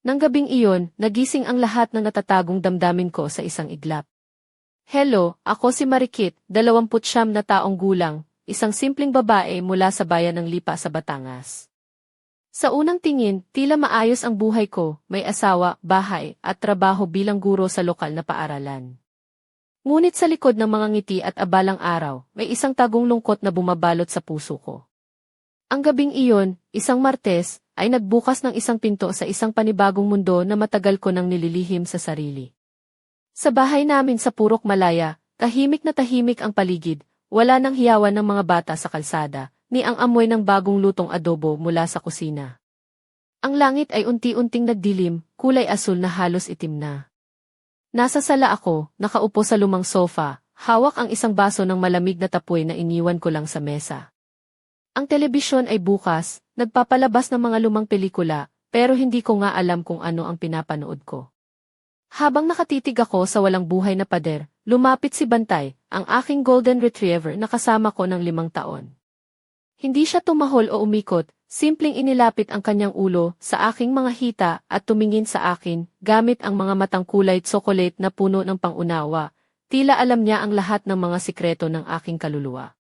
Nang gabing iyon, nagising ang lahat ng natatagong damdamin ko sa isang iglap. Hello, ako si Marikit, 29 na taong gulang, isang simpleng babae mula sa bayan ng Lipa sa Batangas. Sa unang tingin, tila maayos ang buhay ko, may asawa, bahay, at trabaho bilang guro sa lokal na paaralan. Ngunit sa likod ng mga ngiti at abalang araw, may isang tagong lungkot na bumabalot sa puso ko. Ang gabing iyon, isang Martes, ay nagbukas ng isang pinto sa isang panibagong mundo na matagal ko nang nililihim sa sarili. Sa bahay namin sa Purok Malaya, tahimik na tahimik ang paligid, wala nang hiyawan ng mga bata sa kalsada, ni ang amoy ng bagong lutong adobo mula sa kusina. Ang langit ay unti-unting nagdilim, kulay asul na halos itim na. Nasa sala ako, nakaupo sa lumang sofa, hawak ang isang baso ng malamig na tapoy na iniwan ko lang sa mesa. Ang telebisyon ay bukas, nagpapalabas ng mga lumang pelikula, pero hindi ko nga alam kung ano ang pinapanood ko. Habang nakatitig ako sa walang buhay na pader, lumapit si Bantay, ang aking golden retriever na kasama ko ng 5 taon. Hindi siya tumahol o umikot, simpleng inilapit ang kanyang ulo sa aking mga hita at tumingin sa akin, gamit ang mga matang kulay tsokolate na puno ng pangunawa, tila alam niya ang lahat ng mga sikreto ng aking kaluluwa.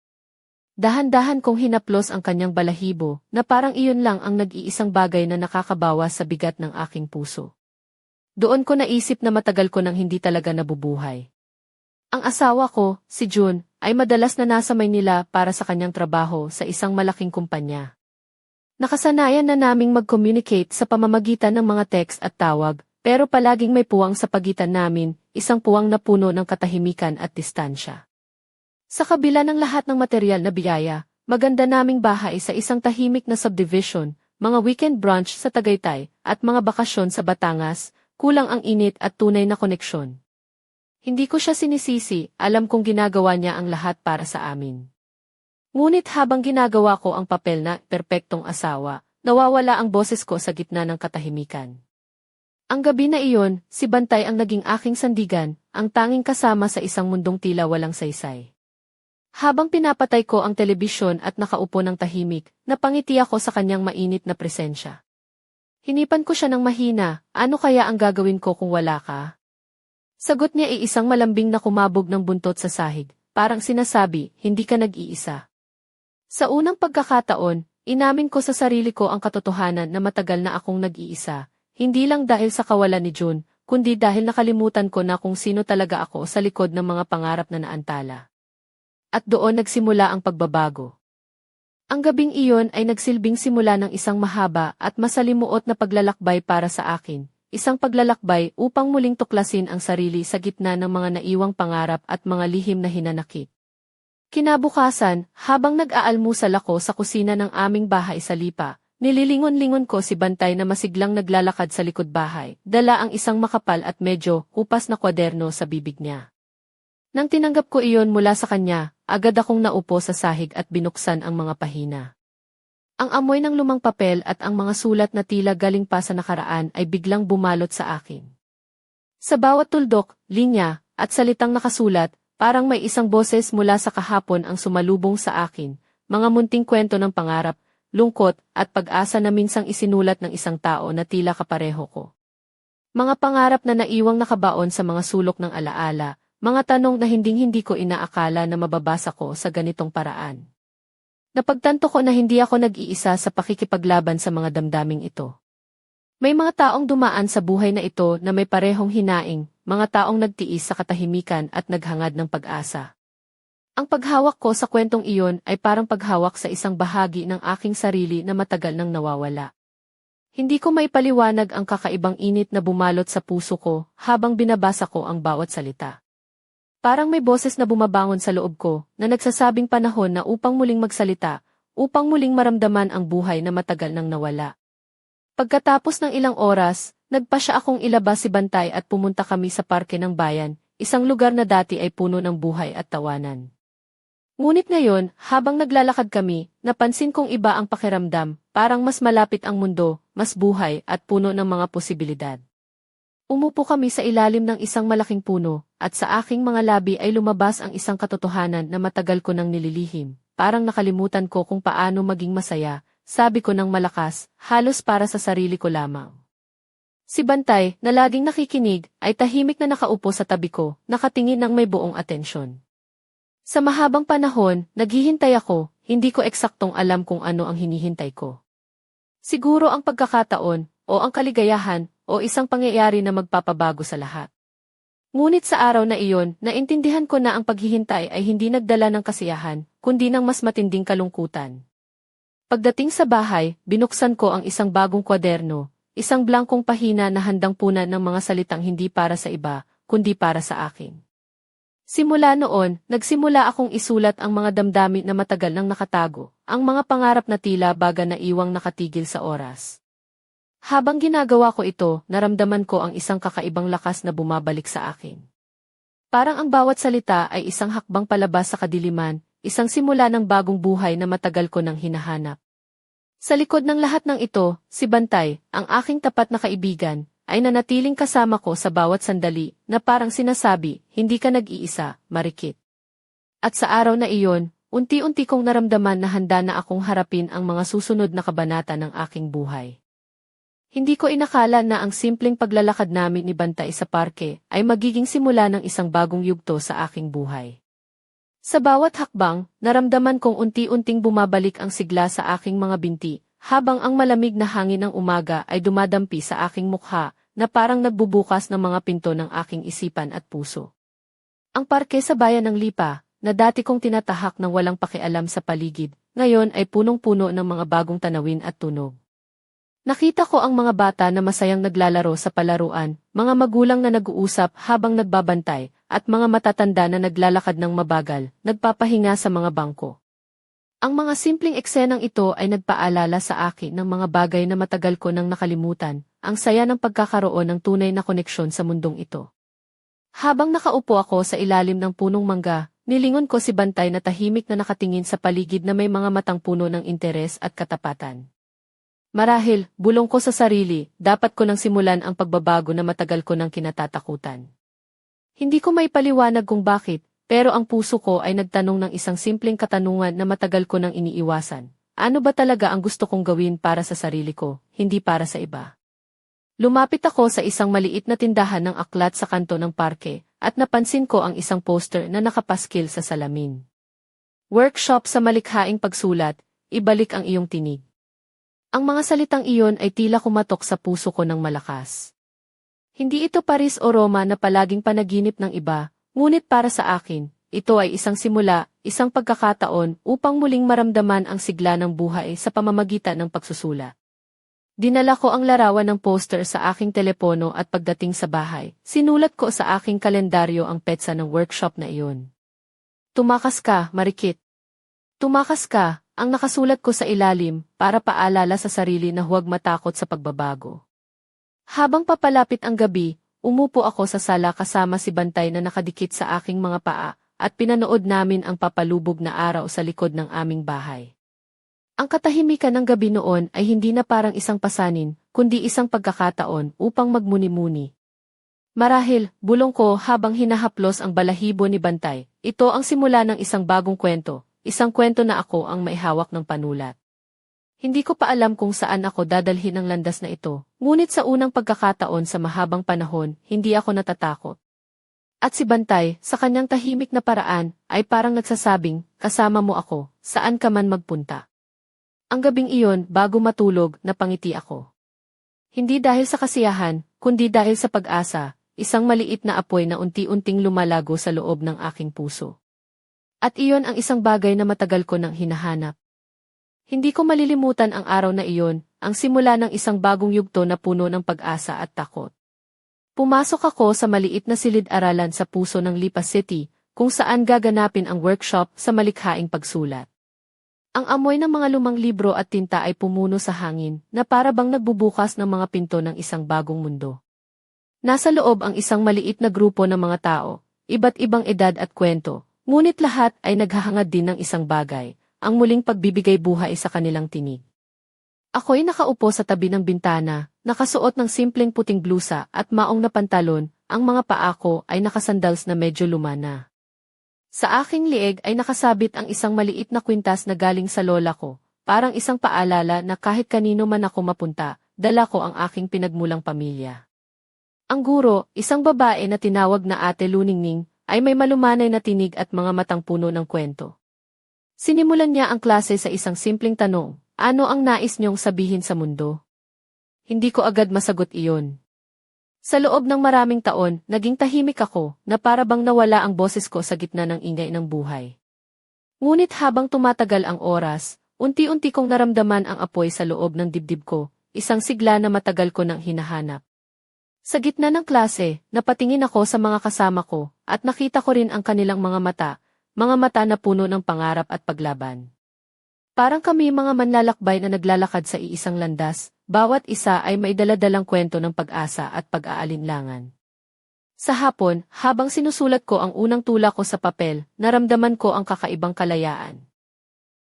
Dahan-dahan kong hinaplos ang kanyang balahibo, na parang iyon lang ang nag-iisang bagay na nakakabawas sa bigat ng aking puso. Doon ko naisip na matagal ko nang hindi talaga nabubuhay. Ang asawa ko, si June, ay madalas na nasa Maynila para sa kanyang trabaho sa isang malaking kumpanya. Nakasanayan na naming mag-communicate sa pamamagitan ng mga text at tawag, pero palaging may puwang sa pagitan namin, isang puwang na puno ng katahimikan at distansya. Sa kabila ng lahat ng material na biyaya, maganda naming bahay sa isang tahimik na subdivision, mga weekend brunch sa Tagaytay, at mga bakasyon sa Batangas, kulang ang init at tunay na koneksyon. Hindi ko siya sinisisi, alam kong ginagawa niya ang lahat para sa amin. Ngunit habang ginagawa ko ang papel na perpektong asawa, nawawala ang boses ko sa gitna ng katahimikan. Ang gabi na iyon, si Bantay ang naging aking sandigan, ang tanging kasama sa isang mundong tila walang saysay. Habang pinapatay ko ang telebisyon at nakaupo ng tahimik, napangiti ako sa kanyang mainit na presensya. Hinipan ko siya ng mahina, ano kaya ang gagawin ko kung wala ka? Sagot niya ay isang malambing na kumabog ng buntot sa sahig, parang sinasabi, hindi ka nag-iisa. Sa unang pagkakataon, inamin ko sa sarili ko ang katotohanan na matagal na akong nag-iisa, hindi lang dahil sa kawalan ni June, kundi dahil nakalimutan ko na kung sino talaga ako sa likod ng mga pangarap na naantala. At doon nagsimula ang pagbabago. Ang gabing iyon ay nagsilbing simula ng isang mahaba at masalimuot na paglalakbay para sa akin, isang paglalakbay upang muling tuklasin ang sarili sa gitna ng mga naiwang pangarap at mga lihim na hinanakit. Kinabukasan, habang nag-aalmusal ako sa kusina ng aming bahay sa Lipa, nililingon-lingon ko si Bantay na masiglang naglalakad sa likod bahay, dala ang isang makapal at medyo kupas na kwaderno sa bibig niya. Nang tinanggap ko iyon mula sa kanya, agad akong naupo sa sahig at binuksan ang mga pahina. Ang amoy ng lumang papel at ang mga sulat na tila galing pa sa nakaraan ay biglang bumalot sa akin. Sa bawat tuldok, linya, at salitang nakasulat, parang may isang boses mula sa kahapon ang sumalubong sa akin, mga munting kwento ng pangarap, lungkot, at pag-asa na minsang isinulat ng isang tao na tila kapareho ko. Mga pangarap na naiwang nakabaon sa mga sulok ng alaala, mga tanong na hinding-hindi ko inaakala na mababasa ko sa ganitong paraan. Napagtanto ko na hindi ako nag-iisa sa pakikipaglaban sa mga damdaming ito. May mga taong dumaan sa buhay na ito na may parehong hinaing, mga taong nagtiis sa katahimikan at naghangad ng pag-asa. Ang paghawak ko sa kwentong iyon ay parang paghawak sa isang bahagi ng aking sarili na matagal nang nawawala. Hindi ko maipaliwanag ang kakaibang init na bumalot sa puso ko habang binabasa ko ang bawat salita. Parang may boses na bumabangon sa loob ko, na nagsasabing panahon na upang muling magsalita, upang muling maramdaman ang buhay na matagal nang nawala. Pagkatapos ng ilang oras, nagpasya akong ilabas si Bantay at pumunta kami sa parke ng bayan, isang lugar na dati ay puno ng buhay at tawanan. Ngunit ngayon, habang naglalakad kami, napansin kong iba ang pakiramdam, parang mas malapit ang mundo, mas buhay at puno ng mga posibilidad. Umupo kami sa ilalim ng isang malaking puno, at sa aking mga labi ay lumabas ang isang katotohanan na matagal ko nang nililihim. Parang nakalimutan ko kung paano maging masaya, sabi ko ng malakas, halos para sa sarili ko lamang. Si Bantay, na laging nakikinig, ay tahimik na nakaupo sa tabi ko, nakatingin ng may buong atensyon. Sa mahabang panahon, naghihintay ako, hindi ko eksaktong alam kung ano ang hinihintay ko. Siguro ang pagkakataon, o ang kaligayahan, o isang pangyayari na magpapabago sa lahat. Ngunit sa araw na iyon, naintindihan ko na ang paghihintay ay hindi nagdala ng kasiyahan, kundi ng mas matinding kalungkutan. Pagdating sa bahay, binuksan ko ang isang bagong kwaderno, isang blankong pahina na handang punan ng mga salitang hindi para sa iba, kundi para sa akin. Simula noon, nagsimula akong isulat ang mga damdamin na matagal nang nakatago, ang mga pangarap na tila baga na iwang nakatigil sa oras. Habang ginagawa ko ito, naramdaman ko ang isang kakaibang lakas na bumabalik sa akin. Parang ang bawat salita ay isang hakbang palabas sa kadiliman, isang simula ng bagong buhay na matagal ko nang hinahanap. Sa likod ng lahat ng ito, si Bantay, ang aking tapat na kaibigan, ay nanatiling kasama ko sa bawat sandali na parang sinasabi, hindi ka nag-iisa, Marikit. At sa araw na iyon, unti-unti kong naramdaman na handa na akong harapin ang mga susunod na kabanata ng aking buhay. Hindi ko inakala na ang simpleng paglalakad namin ni Bantay sa parke ay magiging simula ng isang bagong yugto sa aking buhay. Sa bawat hakbang, naramdaman kong unti-unting bumabalik ang sigla sa aking mga binti, habang ang malamig na hangin ng umaga ay dumadampi sa aking mukha, na parang nagbubukas ng mga pinto ng aking isipan at puso. Ang parke sa bayan ng Lipa, na dati kong tinatahak ng walang pakialam sa paligid, ngayon ay punong-puno ng mga bagong tanawin at tunog. Nakita ko ang mga bata na masayang naglalaro sa palaruan, mga magulang na nag-uusap habang nagbabantay, at mga matatanda na naglalakad ng mabagal, nagpapahinga sa mga bangko. Ang mga simpleng eksenang ito ay nagpaalala sa akin ng mga bagay na matagal ko nang nakalimutan, ang saya ng pagkakaroon ng tunay na koneksyon sa mundong ito. Habang nakaupo ako sa ilalim ng punong mangga, nilingon ko si Bantay na tahimik na nakatingin sa paligid na may mga matang puno ng interes at katapatan. Marahil, bulong ko sa sarili, dapat ko nang simulan ang pagbabago na matagal ko nang kinatatakutan. Hindi ko maipaliwanag kung bakit, pero ang puso ko ay nagtanong ng isang simpleng katanungan na matagal ko nang iniiwasan. Ano ba talaga ang gusto kong gawin para sa sarili ko, hindi para sa iba? Lumapit ako sa isang maliit na tindahan ng aklat sa kanto ng parke, at napansin ko ang isang poster na nakapaskil sa salamin. Workshop sa malikhaing pagsulat, ibalik ang iyong tinig. Ang mga salitang iyon ay tila kumatok sa puso ko ng malakas. Hindi ito Paris o Roma na palaging panaginip ng iba, ngunit para sa akin, ito ay isang simula, isang pagkakataon upang muling maramdaman ang sigla ng buhay sa pamamagitan ng pagsusulat. Dinala ko ang larawan ng poster sa aking telepono at pagdating sa bahay, sinulat ko sa aking kalendaryo ang petsa ng workshop na iyon. Tumakas ka, Marikit. Tumakas ka, ang nakasulat ko sa ilalim, para paalala sa sarili na huwag matakot sa pagbabago. Habang papalapit ang gabi, umupo ako sa sala kasama si Bantay na nakadikit sa aking mga paa, at pinanood namin ang papalubog na araw sa likod ng aming bahay. Ang katahimikan ng gabi noon ay hindi na parang isang pasanin, kundi isang pagkakataon upang magmuni-muni. Marahil, bulong ko habang hinahaplos ang balahibo ni Bantay, ito ang simula ng isang bagong kwento, isang kwento na ako ang maihawak ng panulat. Hindi ko pa alam kung saan ako dadalhin ang landas na ito, ngunit sa unang pagkakataon sa mahabang panahon, hindi ako natatakot. At si Bantay, sa kanyang tahimik na paraan, ay parang nagsasabing, kasama mo ako, saan ka man magpunta. Ang gabing iyon, bago matulog, napangiti ako. Hindi dahil sa kasiyahan, kundi dahil sa pag-asa, isang maliit na apoy na unti-unting lumalago sa loob ng aking puso. At iyon ang isang bagay na matagal ko nang hinahanap. Hindi ko malilimutan ang araw na iyon, ang simula ng isang bagong yugto na puno ng pag-asa at takot. Pumasok ako sa maliit na silid-aralan sa puso ng Lipa City, kung saan gaganapin ang workshop sa malikhaing pagsulat. Ang amoy ng mga lumang libro at tinta ay pumuno sa hangin, na para bang nagbubukas ng mga pinto ng isang bagong mundo. Nasa loob ang isang maliit na grupo ng mga tao, iba't ibang edad at kwento, ngunit lahat ay naghahangad din ng isang bagay, ang muling pagbibigay buhay sa kanilang tinig. Ako'y nakaupo sa tabi ng bintana, nakasuot ng simpleng puting blusa at maong na pantalon, ang mga paa ko ay nakasandals na medyo luma na. Sa aking lieg ay nakasabit ang isang maliit na kwintas na galing sa lola ko, parang isang paalala na kahit kanino man ako mapunta, dala ko ang aking pinagmulang pamilya. Ang guro, isang babae na tinawag na Ate Luningning, ay may malumanay na tinig at mga matang puno ng kwento. Sinimulan niya ang klase sa isang simpleng tanong, ano ang nais niyong sabihin sa mundo? Hindi ko agad masagot iyon. Sa loob ng maraming taon, naging tahimik ako, na para bang nawala ang boses ko sa gitna ng ingay ng buhay. Ngunit habang tumatagal ang oras, unti-unti kong naramdaman ang apoy sa loob ng dibdib ko, isang sigla na matagal ko nang hinahanap. Sa gitna ng klase, napatingin ako sa mga kasama ko, at nakita ko rin ang kanilang mga mata na puno ng pangarap at paglaban. Parang kami mga manlalakbay na naglalakad sa iisang landas, bawat isa ay may dala-dalang kwento ng pag-asa at pag-aalinlangan. Sa hapon, habang sinusulat ko ang unang tula ko sa papel, naramdaman ko ang kakaibang kalayaan.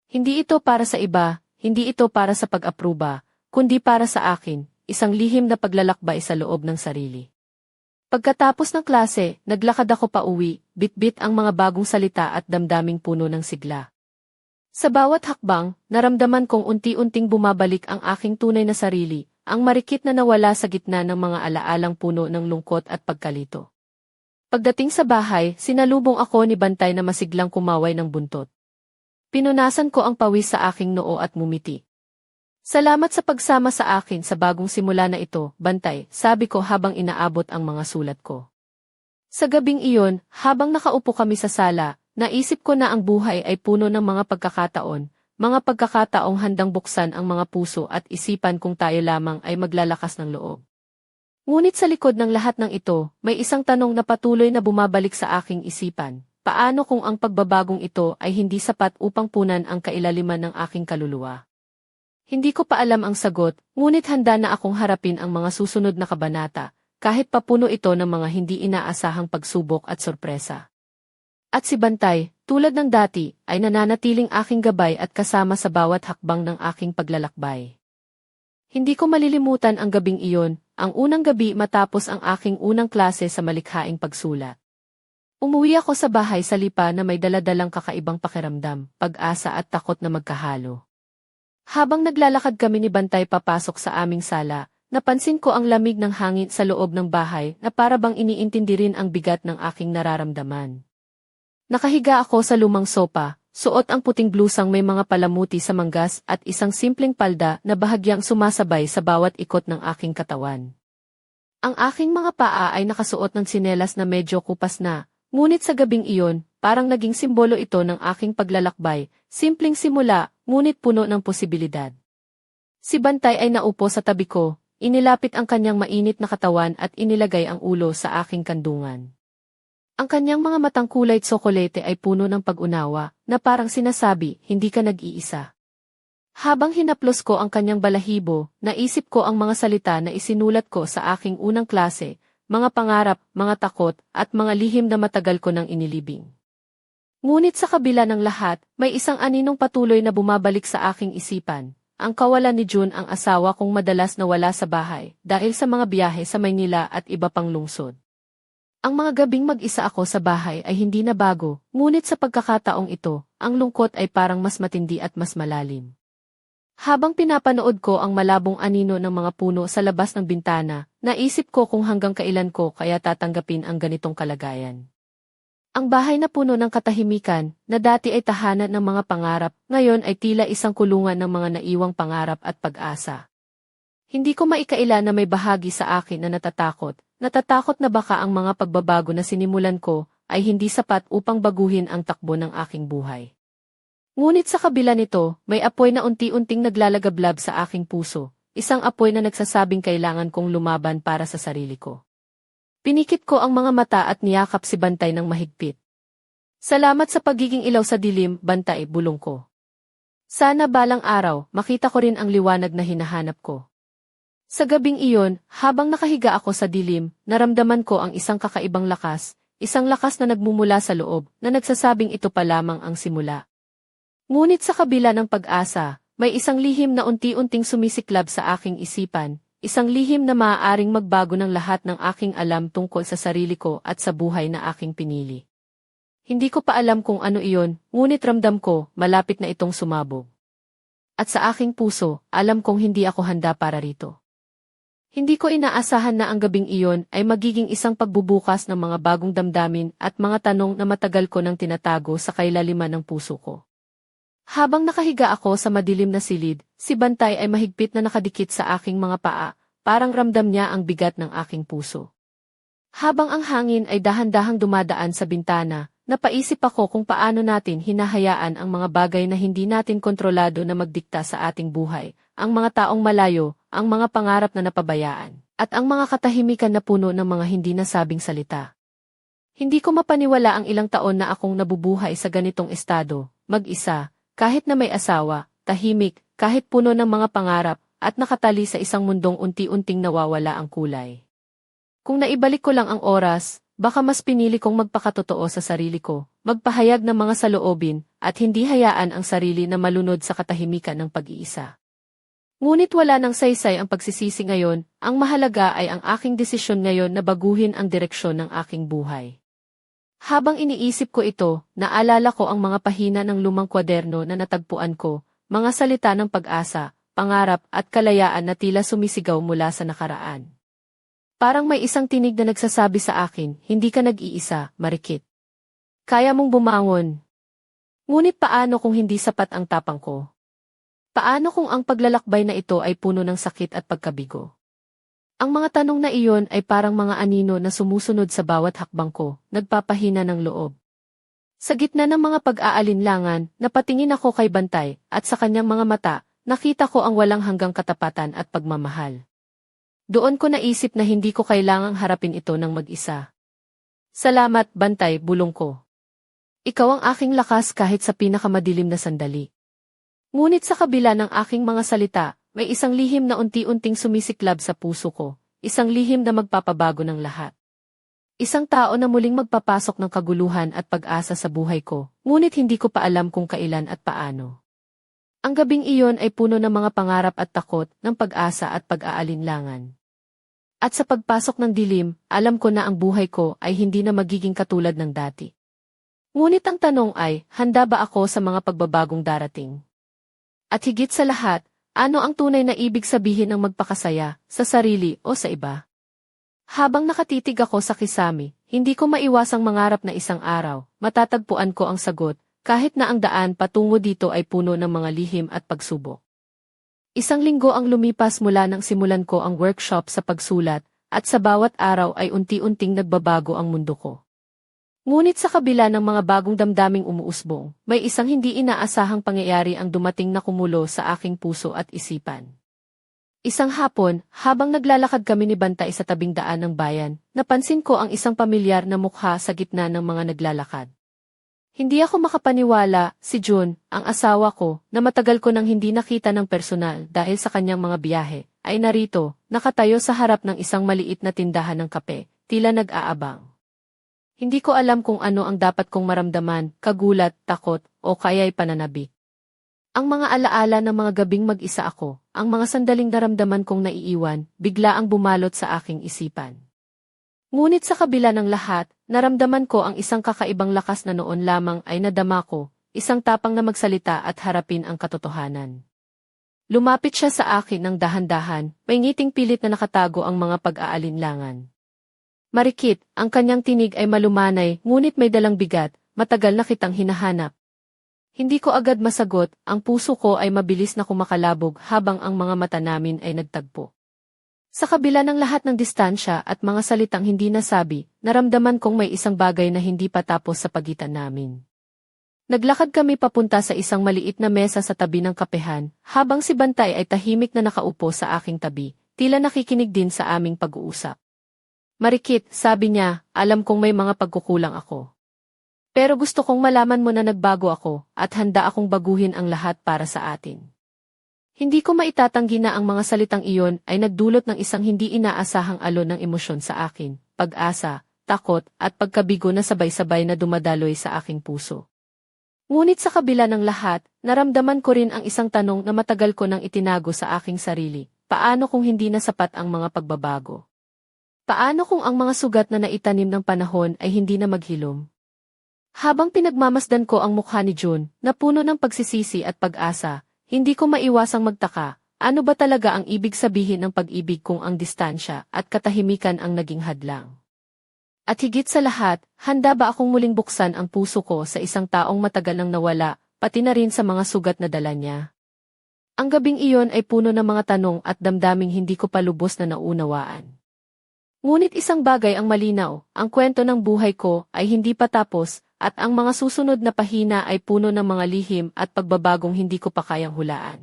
Hindi ito para sa iba, hindi ito para sa pag-apruba, kundi para sa akin, isang lihim na paglalakbay sa loob ng sarili. Pagkatapos ng klase, naglakad ako pa uwi, bit-bit ang mga bagong salita at damdaming puno ng sigla. Sa bawat hakbang, naramdaman kong unti-unting bumabalik ang aking tunay na sarili, ang marikit na nawala sa gitna ng mga alaalang puno ng lungkot at pagkalito. Pagdating sa bahay, sinalubong ako ni Bantay na masiglang kumaway ng buntot. Pinunasan ko ang pawis sa aking noo at mumiti. Salamat sa pagsama sa akin sa bagong simula na ito, Bantay, sabi ko habang inaabot ang mga sulat ko. Sa gabing iyon, habang nakaupo kami sa sala, naisip ko na ang buhay ay puno ng mga pagkakataong handang buksan ang mga puso at isipan kung tayo lamang ay maglalakas ng loob. Ngunit sa likod ng lahat ng ito, may isang tanong na patuloy na bumabalik sa aking isipan. Paano kung ang pagbabagong ito ay hindi sapat upang punan ang kailaliman ng aking kaluluwa? Hindi ko pa alam ang sagot, ngunit handa na akong harapin ang mga susunod na kabanata, kahit papuno ito ng mga hindi inaasahang pagsubok at sorpresa. At si Bantay, tulad ng dati, ay nananatiling aking gabay at kasama sa bawat hakbang ng aking paglalakbay. Hindi ko malilimutan ang gabing iyon, ang unang gabi matapos ang aking unang klase sa malikhaing pagsulat. Umuwi ako sa bahay sa lipa na may daladalang kakaibang pakiramdam, pag-asa at takot na magkahalo. Habang naglalakad kami ni Bantay papasok sa aming sala, napansin ko ang lamig ng hangin sa loob ng bahay na para bang iniintindi rin ang bigat ng aking nararamdaman. Nakahiga ako sa lumang sopa, suot ang puting blusang may mga palamuti sa manggas at isang simpleng palda na bahagyang sumasabay sa bawat ikot ng aking katawan. Ang aking mga paa ay nakasuot ng tsinelas na medyo kupas na, ngunit sa gabing iyon, parang naging simbolo ito ng aking paglalakbay, simpleng simula, ngunit puno ng posibilidad. Si Bantay ay naupo sa tabi ko, inilapit ang kanyang mainit na katawan at inilagay ang ulo sa aking kandungan. Ang kanyang mga matang kulay tsokolete ay puno ng pag-unawa, na parang sinasabi, hindi ka nag-iisa. Habang hinaplos ko ang kanyang balahibo, naisip ko ang mga salita na isinulat ko sa aking unang klase, mga pangarap, mga takot, at mga lihim na matagal ko nang inilibing. Ngunit sa kabila ng lahat, may isang aninong patuloy na bumabalik sa aking isipan, ang kawalan ni June ang asawa kong madalas nawala sa bahay, dahil sa mga biyahe sa Maynila at iba pang lungsod. Ang mga gabing mag-isa ako sa bahay ay hindi na bago, ngunit sa pagkakataong ito, ang lungkot ay parang mas matindi at mas malalim. Habang pinapanood ko ang malabong anino ng mga puno sa labas ng bintana, naisip ko kung hanggang kailan ko kaya tatanggapin ang ganitong kalagayan. Ang bahay na puno ng katahimikan, na dati ay tahanan ng mga pangarap, ngayon ay tila isang kulungan ng mga naiwang pangarap at pag-asa. Hindi ko maikaila na may bahagi sa akin na natatakot na baka ang mga pagbabago na sinimulan ko ay hindi sapat upang baguhin ang takbo ng aking buhay. Ngunit sa kabila nito, may apoy na unti-unting naglalagablab sa aking puso, isang apoy na nagsasabing kailangan kong lumaban para sa sarili ko. Pinikit ko ang mga mata at niyakap si Bantay ng mahigpit. Salamat sa pagiging ilaw sa dilim, Bantay, bulong ko. Sana balang araw, makita ko rin ang liwanag na hinahanap ko. Sa gabing iyon, habang nakahiga ako sa dilim, naramdaman ko ang isang kakaibang lakas, isang lakas na nagmumula sa loob, na nagsasabing ito pa lamang ang simula. Ngunit sa kabila ng pag-asa, may isang lihim na unti-unting sumisiklab sa aking isipan, isang lihim na maaaring magbago ng lahat ng aking alam tungkol sa sarili ko at sa buhay na aking pinili. Hindi ko pa alam kung ano iyon, ngunit ramdam ko, malapit na itong sumabog. At sa aking puso, alam kong hindi ako handa para rito. Hindi ko inaasahan na ang gabing iyon ay magiging isang pagbubukas ng mga bagong damdamin at mga tanong na matagal ko nang tinatago sa kailaliman ng puso ko. Habang nakahiga ako sa madilim na silid, si Bantay ay mahigpit na nakadikit sa aking mga paa, parang ramdam niya ang bigat ng aking puso. Habang ang hangin ay dahan-dahang dumadaan sa bintana, napaisip ako kung paano natin hinahayaan ang mga bagay na hindi natin kontrolado na magdikta sa ating buhay, ang mga taong malayo, ang mga pangarap na napabayaan, at ang mga katahimikan na puno ng mga hindi nasabing salita. Hindi ko mapaniwala ang ilang taon na akong nabubuhay sa ganitong estado, mag-isa, kahit na may asawa, tahimik, kahit puno ng mga pangarap, at nakatali sa isang mundong unti-unting nawawala ang kulay. Kung naibalik ko lang ang oras, baka mas pinili kong magpakatotoo sa sarili ko, magpahayag ng mga saloobin, at hindi hayaan ang sarili na malunod sa katahimikan ng pag-iisa. Ngunit wala nang saysay ang pagsisisi ngayon, ang mahalaga ay ang aking desisyon ngayon na baguhin ang direksyon ng aking buhay. Habang iniisip ko ito, naalala ko ang mga pahina ng lumang kwaderno na natagpuan ko, mga salita ng pag-asa, pangarap at kalayaan na tila sumisigaw mula sa nakaraan. Parang may isang tinig na nagsasabi sa akin, hindi ka nag-iisa, Marikit. Kaya mong bumangon. Ngunit paano kung hindi sapat ang tapang ko? Paano kung ang paglalakbay na ito ay puno ng sakit at pagkabigo? Ang mga tanong na iyon ay parang mga anino na sumusunod sa bawat hakbang ko, nagpapahina ng loob. Sa gitna ng mga pag-aalinlangan, napatingin ako kay Bantay, at sa kanyang mga mata, nakita ko ang walang hanggang katapatan at pagmamahal. Doon ko naisip na hindi ko kailangang harapin ito ng mag-isa. Salamat, Bantay, bulong ko. Ikaw ang aking lakas kahit sa pinakamadilim na sandali. Ngunit sa kabila ng aking mga salita, may isang lihim na unti-unting sumisiklab sa puso ko, isang lihim na magpapabago ng lahat. Isang tao na muling magpapasok ng kaguluhan at pag-asa sa buhay ko, ngunit hindi ko pa alam kung kailan at paano. Ang gabing iyon ay puno ng mga pangarap at takot, ng pag-asa at pag-aalinlangan. At sa pagpasok ng dilim, alam ko na ang buhay ko ay hindi na magiging katulad ng dati. Ngunit ang tanong ay, handa ba ako sa mga pagbabagong darating? At higit sa lahat, ano ang tunay na ibig sabihin ng magpakasaya, sa sarili o sa iba? Habang nakatitig ako sa kisame, hindi ko maiwasang mangarap na isang araw, matatagpuan ko ang sagot, kahit na ang daan patungo dito ay puno ng mga lihim at pagsubok. Isang linggo ang lumipas mula nang simulan ko ang workshop sa pagsulat, at sa bawat araw ay unti-unting nagbabago ang mundo ko. Ngunit sa kabila ng mga bagong damdaming umuusbong, may isang hindi inaasahang pangyayari ang dumating na kumulo sa aking puso at isipan. Isang hapon, habang naglalakad kami ni Bantay sa tabing daan ng bayan, napansin ko ang isang pamilyar na mukha sa gitna ng mga naglalakad. Hindi ako makapaniwala, si June, ang asawa ko, na matagal ko nang hindi nakita ng personal dahil sa kanyang mga biyahe, ay narito, nakatayo sa harap ng isang maliit na tindahan ng kape, tila nag-aabang. Hindi ko alam kung ano ang dapat kong maramdaman, kagulat, takot, o kaya'y pananabik. Ang mga alaala ng mga gabing mag-isa ako, ang mga sandaling naramdaman kong naiiwan, bigla ang bumalot sa aking isipan. Ngunit sa kabila ng lahat, naramdaman ko ang isang kakaibang lakas na noon lamang ay nadama ko, isang tapang na magsalita at harapin ang katotohanan. Lumapit siya sa akin ng dahan-dahan, may ngiting pilit na nakatago ang mga pag-aalinlangan. Marikit, ang kanyang tinig ay malumanay, ngunit may dalang bigat, matagal na kitang hinahanap. Hindi ko agad masagot, ang puso ko ay mabilis na kumakalabog habang ang mga mata namin ay nagtagpo. Sa kabila ng lahat ng distansya at mga salitang hindi nasabi, naramdaman kong may isang bagay na hindi pa tapos sa pagitan namin. Naglakad kami papunta sa isang maliit na mesa sa tabi ng kapehan, habang si Bantay ay tahimik na nakaupo sa aking tabi, tila nakikinig din sa aming pag-uusap. Marikit, sabi niya, alam kong may mga pagkukulang ako. Pero gusto kong malaman mo na nagbago ako, at handa akong baguhin ang lahat para sa atin. Hindi ko maitatanggi na ang mga salitang iyon ay nagdulot ng isang hindi inaasahang alon ng emosyon sa akin, pag-asa, takot, at pagkabigo na sabay-sabay na dumadaloy sa aking puso. Ngunit sa kabila ng lahat, naramdaman ko rin ang isang tanong na matagal ko nang itinago sa aking sarili, paano kung hindi na sapat ang mga pagbabago? Paano kung ang mga sugat na naitanim ng panahon ay hindi na maghilom? Habang pinagmamasdan ko ang mukha ni June, na puno ng pagsisisi at pag-asa, hindi ko maiwasang magtaka, ano ba talaga ang ibig sabihin ng pag-ibig kung ang distansya at katahimikan ang naging hadlang? At higit sa lahat, handa ba akong muling buksan ang puso ko sa isang taong matagal nang nawala, pati na rin sa mga sugat na dala niya? Ang gabing iyon ay puno ng mga tanong at damdaming hindi ko pa lubos na naunawaan. Ngunit isang bagay ang malinaw, ang kwento ng buhay ko ay hindi pa tapos, at ang mga susunod na pahina ay puno ng mga lihim at pagbabagong hindi ko pa kayang hulaan.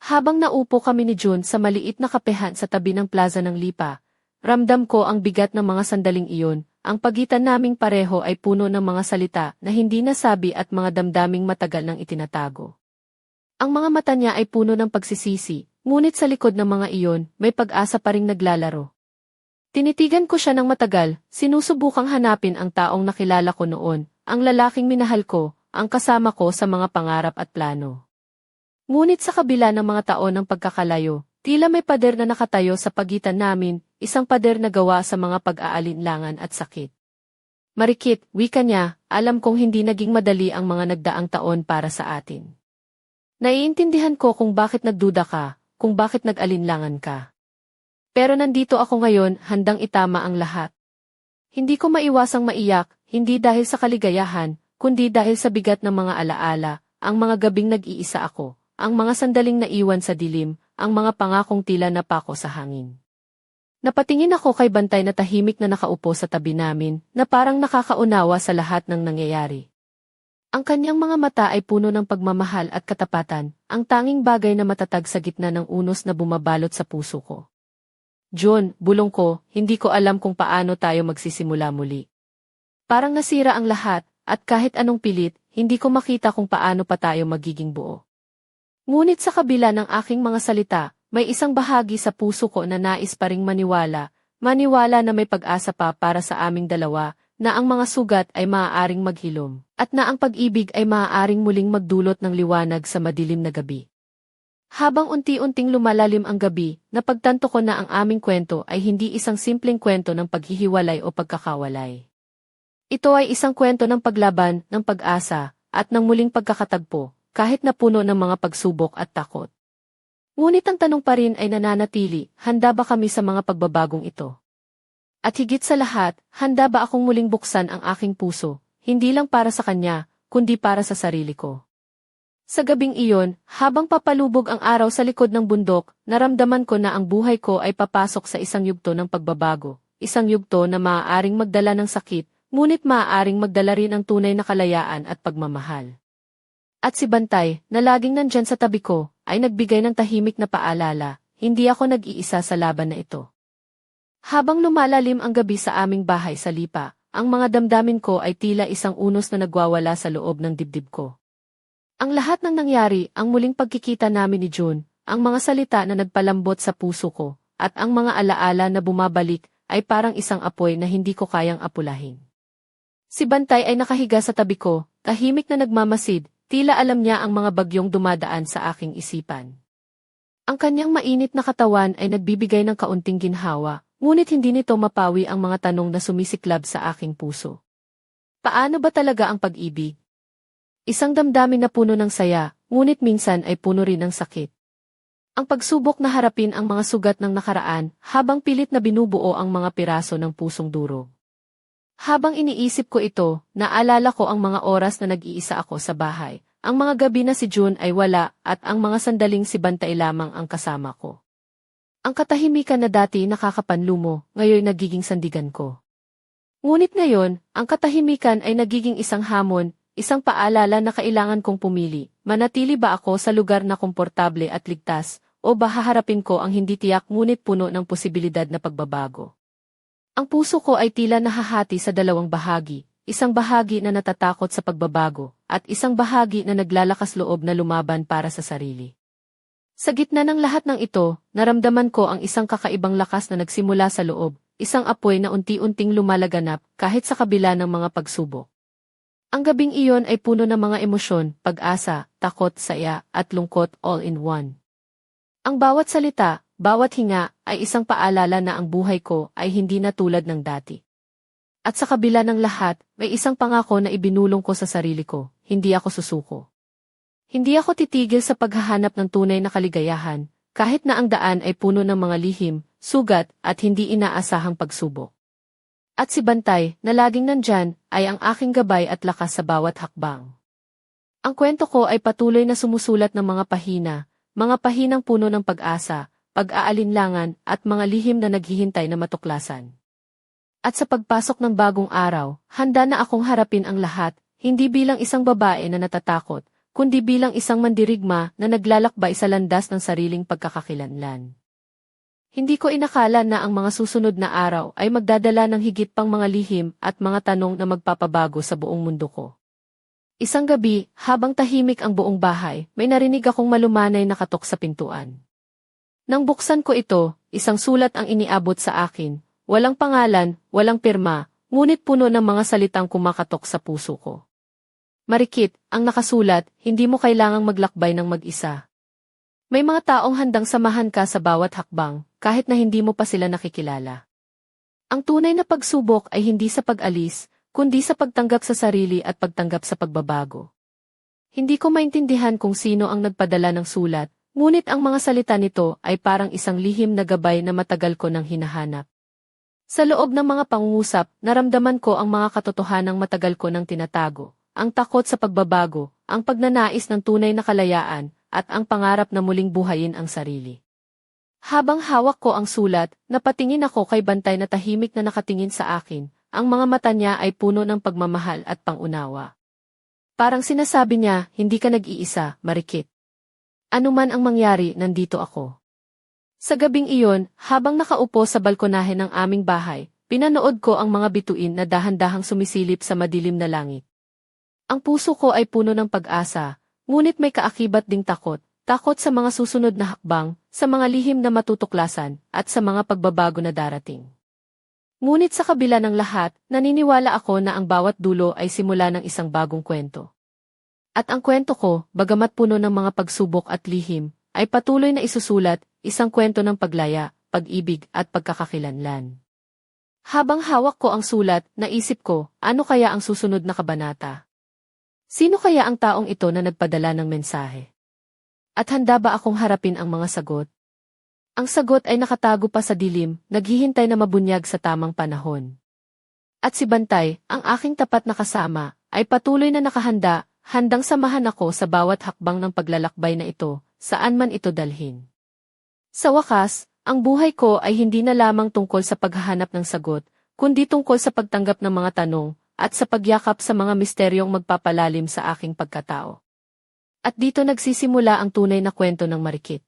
Habang naupo kami ni June sa maliit na kapehan sa tabi ng plaza ng Lipa, ramdam ko ang bigat ng mga sandaling iyon, ang pagitan naming pareho ay puno ng mga salita na hindi nasabi at mga damdaming matagal nang itinatago. Ang mga mata niya ay puno ng pagsisisi, ngunit sa likod ng mga iyon, may pag-asa pa ring naglalaro. Tinitigan ko siya ng matagal, sinusubukang hanapin ang taong nakilala ko noon, ang lalaking minahal ko, ang kasama ko sa mga pangarap at plano. Ngunit sa kabila ng mga taon ng pagkakalayo, tila may pader na nakatayo sa pagitan namin, isang pader na gawa sa mga pag-aalinlangan at sakit. Marikit, wika niya, alam kong hindi naging madali ang mga nagdaang taon para sa atin. Naiintindihan ko kung bakit nagduda ka, kung bakit nag-alinlangan ka. Pero nandito ako ngayon, handang itama ang lahat. Hindi ko maiwasang maiyak, hindi dahil sa kaligayahan, kundi dahil sa bigat ng mga alaala, ang mga gabing nag-iisa ako, ang mga sandaling naiwan sa dilim, ang mga pangakong tila napako sa hangin. Napatingin ako kay Bantay na tahimik na nakaupo sa tabi namin, na parang nakakaunawa sa lahat ng nangyayari. Ang kanyang mga mata ay puno ng pagmamahal at katapatan, ang tanging bagay na matatag sa gitna ng unos na bumabalot sa puso ko. John, bulong ko, hindi ko alam kung paano tayo magsisimula muli. Parang nasira ang lahat, at kahit anong pilit, hindi ko makita kung paano pa tayo magiging buo. Ngunit sa kabila ng aking mga salita, may isang bahagi sa puso ko na nais pa ring maniwala na may pag-asa pa para sa aming dalawa, na ang mga sugat ay maaaring maghilom, at na ang pag-ibig ay maaaring muling magdulot ng liwanag sa madilim na gabi. Habang unti-unting lumalalim ang gabi, napagtanto ko na ang aming kwento ay hindi isang simpleng kwento ng paghihiwalay o pagkakawalay. Ito ay isang kwento ng paglaban, ng pag-asa, at ng muling pagkakatagpo, kahit na puno ng mga pagsubok at takot. Ngunit ang tanong pa rin ay nananatili, handa ba kami sa mga pagbabagong ito? At higit sa lahat, handa ba akong muling buksan ang aking puso, hindi lang para sa kanya, kundi para sa sarili ko? Sa gabing iyon, habang papalubog ang araw sa likod ng bundok, naramdaman ko na ang buhay ko ay papasok sa isang yugto ng pagbabago, isang yugto na maaaring magdala ng sakit, ngunit maaaring magdala rin ng tunay na kalayaan at pagmamahal. At si Bantay, na laging nandyan sa tabi ko, ay nagbigay ng tahimik na paalala, hindi ako nag-iisa sa laban na ito. Habang lumalalim ang gabi sa aming bahay sa Lipa, ang mga damdamin ko ay tila isang unos na nagwawala sa loob ng dibdib ko. Ang lahat ng nangyari, ang muling pagkikita namin ni June, ang mga salita na nagpalambot sa puso ko, at ang mga alaala na bumabalik, ay parang isang apoy na hindi ko kayang apulahin. Si Bantay ay nakahiga sa tabi ko, tahimik na nagmamasid, tila alam niya ang mga bagyong dumadaan sa aking isipan. Ang kanyang mainit na katawan ay nagbibigay ng kaunting ginhawa, ngunit hindi nito mapawi ang mga tanong na sumisiklab sa aking puso. Paano ba talaga ang pag-ibig? Isang damdamin na puno ng saya, ngunit minsan ay puno rin ng sakit. Ang pagsubok na harapin ang mga sugat ng nakaraan, habang pilit na binubuo ang mga piraso ng pusong durog. Habang iniisip ko ito, naalala ko ang mga oras na nag-iisa ako sa bahay. Ang mga gabi na si June ay wala, at ang mga sandaling si Bantay lamang ang kasama ko. Ang katahimikan na dati nakakapanlumo, ngayon nagiging sandigan ko. Ngunit ngayon, ang katahimikan ay nagiging isang hamon, isang paalala na kailangan kong pumili, manatili ba ako sa lugar na komportable at ligtas, o ba haharapin ko ang hindi tiyak ngunit puno ng posibilidad na pagbabago. Ang puso ko ay tila nahahati sa dalawang bahagi, isang bahagi na natatakot sa pagbabago, at isang bahagi na naglalakas loob na lumaban para sa sarili. Sa gitna ng lahat ng ito, naramdaman ko ang isang kakaibang lakas na nagsimula sa loob, isang apoy na unti-unting lumalaganap kahit sa kabila ng mga pagsubok. Ang gabing iyon ay puno ng mga emosyon, pag-asa, takot, saya, at lungkot all in one. Ang bawat salita, bawat hinga, ay isang paalala na ang buhay ko ay hindi na tulad ng dati. At sa kabila ng lahat, may isang pangako na ibinulong ko sa sarili ko, hindi ako susuko. Hindi ako titigil sa paghahanap ng tunay na kaligayahan, kahit na ang daan ay puno ng mga lihim, sugat, at hindi inaasahang pagsubok. At si Bantay, na laging nandyan, ay ang aking gabay at lakas sa bawat hakbang. Ang kwento ko ay patuloy na sumusulat ng mga pahinang puno ng pag-asa, pag-aalinlangan, at mga lihim na naghihintay na matuklasan. At sa pagpasok ng bagong araw, handa na akong harapin ang lahat, hindi bilang isang babae na natatakot, kundi bilang isang mandirigma na naglalakbay sa landas ng sariling pagkakakilanlan. Hindi ko inakala na ang mga susunod na araw ay magdadala ng higit pang mga lihim at mga tanong na magpapabago sa buong mundo ko. Isang gabi, habang tahimik ang buong bahay, may narinig akong malumanay na katok sa pintuan. Nang buksan ko ito, isang sulat ang iniabot sa akin, walang pangalan, walang pirma, ngunit puno ng mga salitang kumakatok sa puso ko. Marikit, ang nakasulat, hindi mo kailangang maglakbay ng mag-isa. May mga taong handang samahan ka sa bawat hakbang, kahit na hindi mo pa sila nakikilala. Ang tunay na pagsubok ay hindi sa pag-alis, kundi sa pagtanggap sa sarili at pagtanggap sa pagbabago. Hindi ko maintindihan kung sino ang nagpadala ng sulat, ngunit ang mga salita nito ay parang isang lihim na gabay na matagal ko nang hinahanap. Sa loob ng mga pangungusap, naramdaman ko ang mga katotohanang matagal ko nang tinatago, ang takot sa pagbabago, ang pagnanais ng tunay na kalayaan, at ang pangarap na muling buhayin ang sarili. Habang hawak ko ang sulat, napatingin ako kay Bantay na tahimik na nakatingin sa akin. Ang mga mata niya ay puno ng pagmamahal at pangunawa. Parang sinasabi niya, hindi ka nag-iisa, Marikit. Ano man ang mangyari, nandito ako. Sa gabing iyon, habang nakaupo sa balkonahe ng aming bahay, pinanood ko ang mga bituin na dahan-dahang sumisilip sa madilim na langit. Ang puso ko ay puno ng pag-asa, ngunit may kaakibat ding takot sa mga susunod na hakbang, sa mga lihim na matutuklasan, at sa mga pagbabago na darating. Ngunit sa kabila ng lahat, naniniwala ako na ang bawat dulo ay simula ng isang bagong kwento. At ang kwento ko, bagamat puno ng mga pagsubok at lihim, ay patuloy na isusulat, isang kwento ng paglaya, pag-ibig at pagkakakilanlan. Habang hawak ko ang sulat, naisip ko, ano kaya ang susunod na kabanata? Sino kaya ang taong ito na nagpadala ng mensahe? At handa ba akong harapin ang mga sagot? Ang sagot ay nakatago pa sa dilim, naghihintay na mabunyag sa tamang panahon. At si Bantay, ang aking tapat na kasama, ay patuloy na nakahanda, handang samahan ako sa bawat hakbang ng paglalakbay na ito, saan man ito dalhin. Sa wakas, ang buhay ko ay hindi na lamang tungkol sa paghahanap ng sagot, kundi tungkol sa pagtanggap ng mga tanong, at sa pagyakap sa mga misteryong magpapalalim sa aking pagkatao. At dito nagsisimula ang tunay na kwento ng Marikit.